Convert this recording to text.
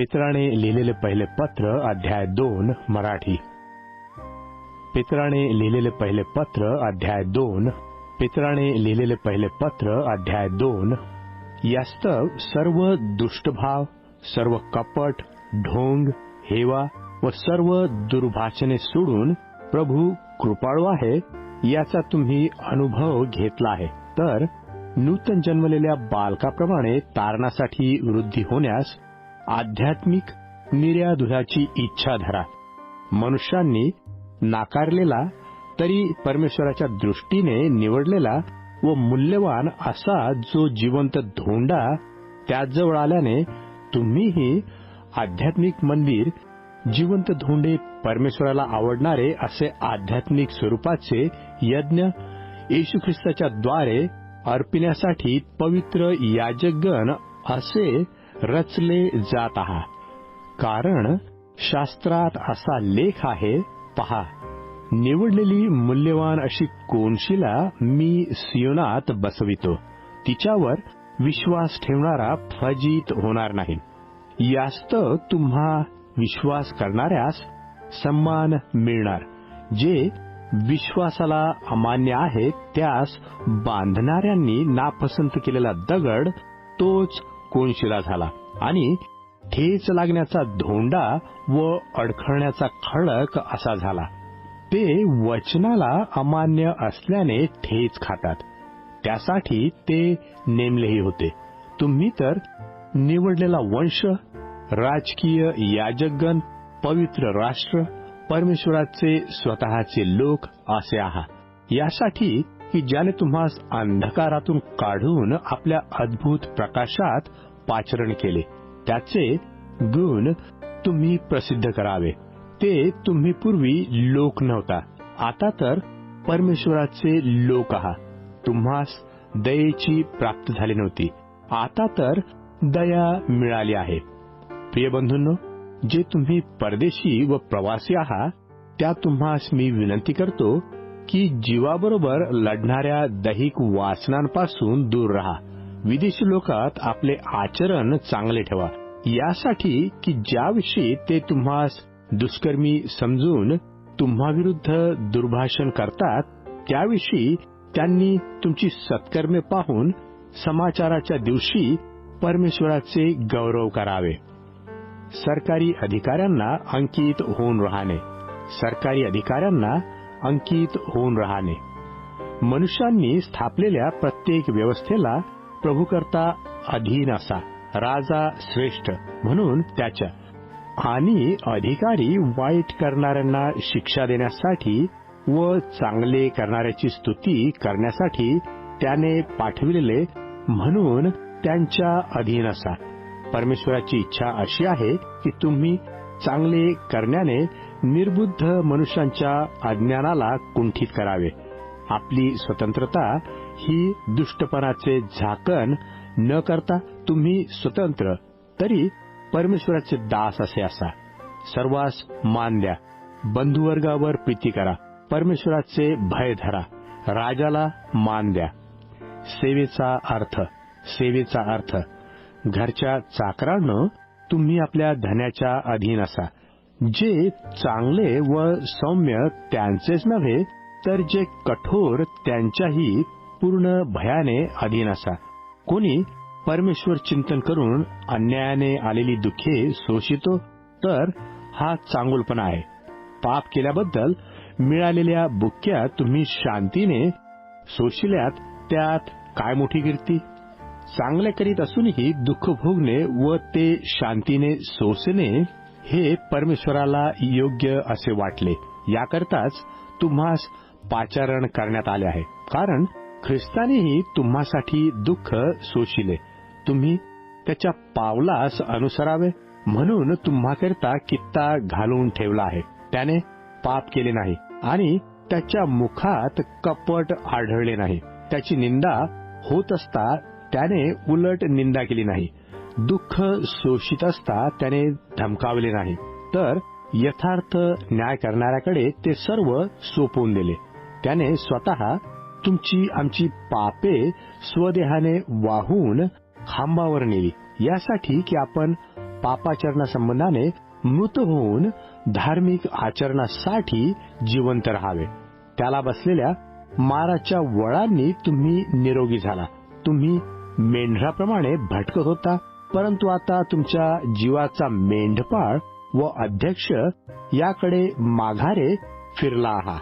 पितराने लिहिलेले पहिले पत्र अध्याय 2 मराठी. पितराने लिहिलेले पहिले पत्र अध्याय 2. पितराने लिहिलेले पहिले पत्र अध्याय 2. यास्तव सर्व दुष्टभाव, सर्व कपट, ढोंग, हेवा व सर्व दुर्भाषणे सोडून प्रभू कृपाळू आहे याचा तुम्ही अनुभव घेतला आहे. तर नूतन जन्मलेल्या बालकाप्रमाणे तारणासाठी वृद्धी होण्यास आध्यात्मिक निर्या दुधाची इच्छा धरा. मनुष्यांनी नाकारलेला तरी परमेश्वराच्या दृष्टीने निवडलेला व मूल्यवान असा जो जिवंत धोंडा त्याजवळ आल्याने तुम्हीही आध्यात्मिक मंदिर, जिवंत धोंडे, परमेश्वराला आवडणारे असे आध्यात्मिक स्वरूपाचे यज्ञ येशू ख्रिस्ताच्या द्वारे अर्पिण्यासाठी पवित्र याजकगण असे रचले जात आहात. कारण शास्त्रात असा लेख आहे, पहा, निवडलेली मूल्यवान अशी कोनशिला मी सियोनात बसवितो, तिच्यावर विश्वास ठेवणारा फजित होणार नाही. यास्तव तुम्हा विश्वास करणाऱ्यास सन्मान मिळणार. जे विश्वासाला अमान्य आहे त्यास बांधणाऱ्यांनी नापसंत केलेला दगड तोच कोनशिला झाला आणि ठेच लागण्याचा धोंडा व अडखळण्याचा खडक असा झाला. ते वचनाला अमान्य असल्याने ठेच खातात, त्यासाठी ते नेमलेही होते. तुम्ही तर निवडलेला वंश, राजकीय याजकगण, पवित्र राष्ट्र, परमेश्वराचे स्वतःचे लोक असे आहात. यासाठी की ज्याने तुम्हास अंधकारातून काढून आपल्या अद्भुत प्रकाशात पाचारण केले, त्याचे गुण तुम्ही प्रसिद्ध करावे. ते तुम्ही पूर्वी लोक नव्हता, आता तर परमेश्वराचे लोक आहात. तुम्हास दयेची प्राप्ती झाली नव्हती, आता तर दया मिळाली आहे. प्रिय बंधूंनो, जे तुम्ही परदेशी व प्रवासी आहात त्या तुम्हास मी विनंती करतो की जीवाबरोबर लढणाऱ्या दैहिक वासनांपासून दूर राहा. विदेशी लोकात आपले आचरण चांगले ठेवा, यासाठी की ज्याविषयी ते तुम्हास दुष्कर्मी समजून तुम्हाविरुद्ध दुर्भाषण करतात, त्याविषयी त्यांनी तुमची सत्कर्मे पाहून समाचाराच्या दिवशी परमेश्वराचे गौरव करावे. सरकारी अधिकाऱ्यांना अंकित होऊन राहणे. सरकारी अधिकाऱ्यांना अंकित होऊन राहणे. मनुष्यांनी स्थापलेल्या प्रत्येक व्यवस्थेला प्रभूकरता अधीन असा. राजा श्रेष्ठ म्हणून त्याच्या आणि अधिकारी वाईट करणाऱ्यांना शिक्षा देण्यासाठी व चांगले करणाऱ्याची स्तुती करण्यासाठी त्याने पाठविलेले म्हणून त्यांच्या अधीन असा. परमेश्वराची इच्छा अशी आहे की तुम्ही चांगले करण्याने निर्बुद्ध मनुष्यांच्या अज्ञानाला कुंठित करावे. आपली स्वतंत्रता ही दुष्टपणाचे झाकण न करता तुम्ही स्वतंत्र तरी परमेश्वराचे दास असे असा. सर्वांस मान द्या, बंधुवर्गावर प्रीती करा, परमेश्वराचे भय धरा, राजाला मान द्या. सेवेचा अर्थ घरच्या चाकरांनो तुम्ही आपल्या धन्याच्या अधीन असा. जे चांगले व सौम्य त्यांचेच नव्हे तर जे कठोर त्यांच्याही पूर्ण भयाने अधीन असा. कोणी परमेश्वर चिंतन करून अन्यायाने आलेली दुःखे सोशितो तर हा चांगुलपणा आहे. पाप केल्याबद्दल मिळालेल्या बुक्क्या तुम्ही शांतीने सोशिल्यात, त्यात काय मोठी कीर्ती. चांगले करीत असूनही दुःख भोगणे व ते शांतीने सोसणे हे परमेश्वराला योग्य असे वाटले. याकरताच तुम्हास पाचारण करण्यात आले आहे. कारण ख्रिस्तानेही तुम्हासाठी दुःख सोशिले. तुम्ही त्याच्या पावलास अनुसरावे म्हणून तुम्हाकरता कित्ता घालून ठेवला आहे. त्याने पाप केले नाही आणि त्याच्या मुखात कपट आढळले नाही. त्याची निंदा होत असता त्याने उलट निंदा केली नाही. दुःख शोषित असता त्याने धमकावले नाही, तर यथार्थ न्याय करणाऱ्याकडे ते सर्व सोपवून दिले. त्याने स्वतः तुमची आमची पापे स्वदेहाने वाहून खांबावर नेली, यासाठी की आपण पापाचरणासंबंधाने मृत होऊन धार्मिक आचरणासाठी जिवंत राहावे. त्याला बसलेल्या माराच्या वळांनी तुम्ही निरोगी झाला. तुम्ही मेंढराप्रमाणे भटकत होता, परंतु आता तुमच्या जीवाचा मेंढपाळ व अध्यक्ष याकडे माघारे फिरला आहात.